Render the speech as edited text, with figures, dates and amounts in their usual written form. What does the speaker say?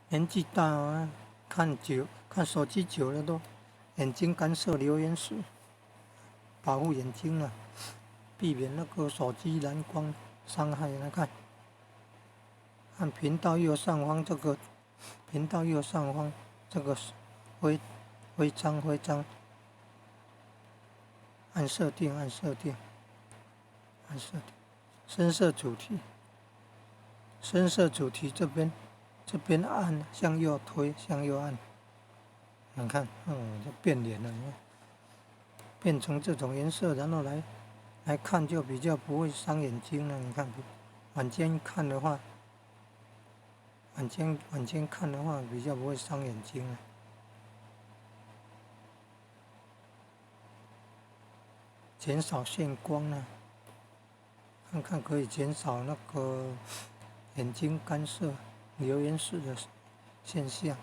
年纪大啊，看手机久了都眼睛干涉流眼水，保护眼睛啊，避免那个手机蓝光伤害。来看，按频道右上方这个徽章，按设定，深色主题这边按向右推，向右按，你看，就变脸了，变成这种颜色，然后来看就比较不会伤眼睛了。你看，晚间看的话比较不会伤眼睛了。减少线光啊，看看可以减少那个眼睛干涉流眼水的现象。